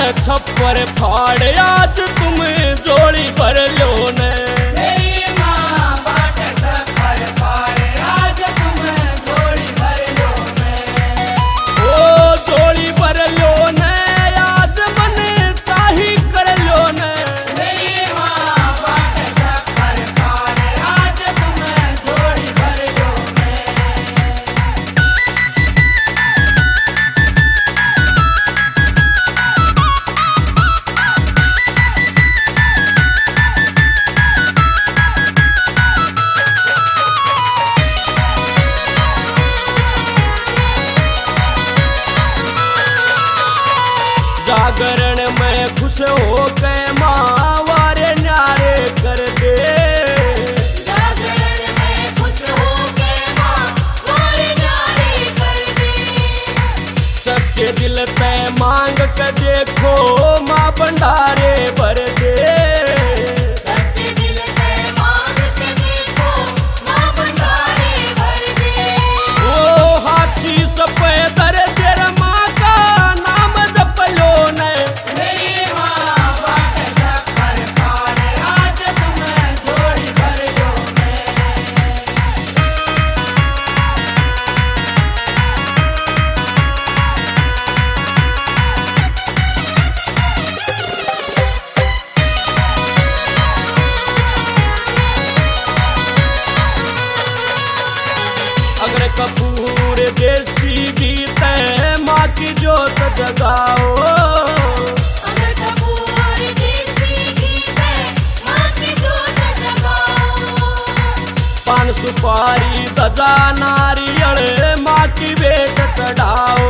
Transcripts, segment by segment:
छप्पर फाड़ आज तुम जोड़ी भर लो ने। मेरी माँ बाट छप्पर फाड़ आज तुम जोड़ी भर लो ने। ओ जोड़ी भर लो ने आज मन चाही कर लो ने। मेरी माँ बाट छप्पर फाड़ आज तुम जोड़ी भर लो ने। जागरण में खुश हो गए माँ वारे न्यारे कर दे। जागरण में खुश हो गए माँ वारे न्यारे कर दे। सच्चे दिल पे मांग के देखो माँ भंडारे भर दे। सच्चे दिल से मांग के देखो माँ भंडारे भर दे। ओ हाथी सफेदर तेरा माँ का नाम जप लो ने। मेरी माँ बाट छप्पर फाड़ आज तुम जोड़ी भर लो ने। अगर कपूर देसी गीत है माँ की जोत जगाओ। अगर कपूर देसी गीत है माँ की जोत जगाओ। पान सुपारी ध्वजा नारियल माँ की भेंट चढ़ाओ।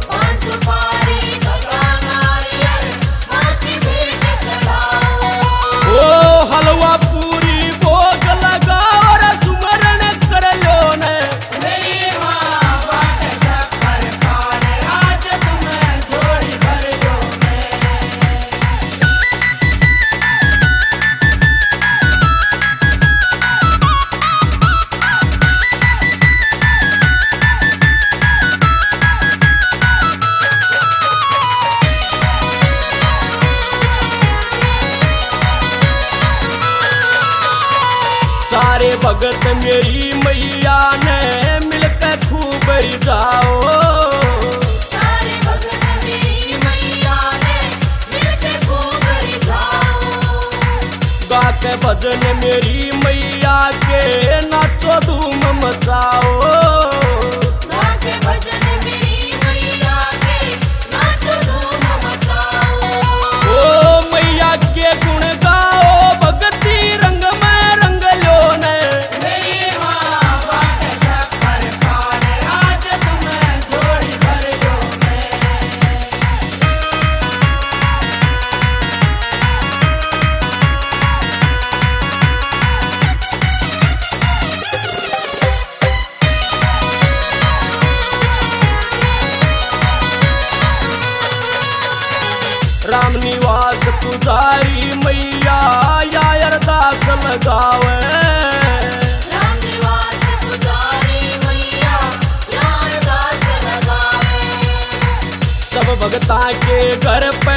पान सुपारी ध्वजा नारियल माँ की भेंट चढ़ाओ। ओ हलवा पूरी भोग लगाओ और सुमरण कर लो ने। मेरी माँ बाट छप्पर फाड़ आज तुम जोड़ी भर लो ने। सारे भगत मेरी मैया ने मिलकर खूब जाओ। सारे भगत मेरी मैया ने मिलके खूब रिझाओ। गा के भजन मेरी मैया के नाचो धूम मचाओ। गा के भजन मेरी मैया के नाचो धूम मचाओ। ओ मैया के गुण गाओ भगती रंग में रंग लो ने। मेरी माँ बाट छप्पर फाड़ आज तुम जोड़ी भर लो ने। राम निवास पुजारी मैया या अरदास लगावे। राम निवास पुजारी मैया या अरदास लगावे। सब भगता के घर पे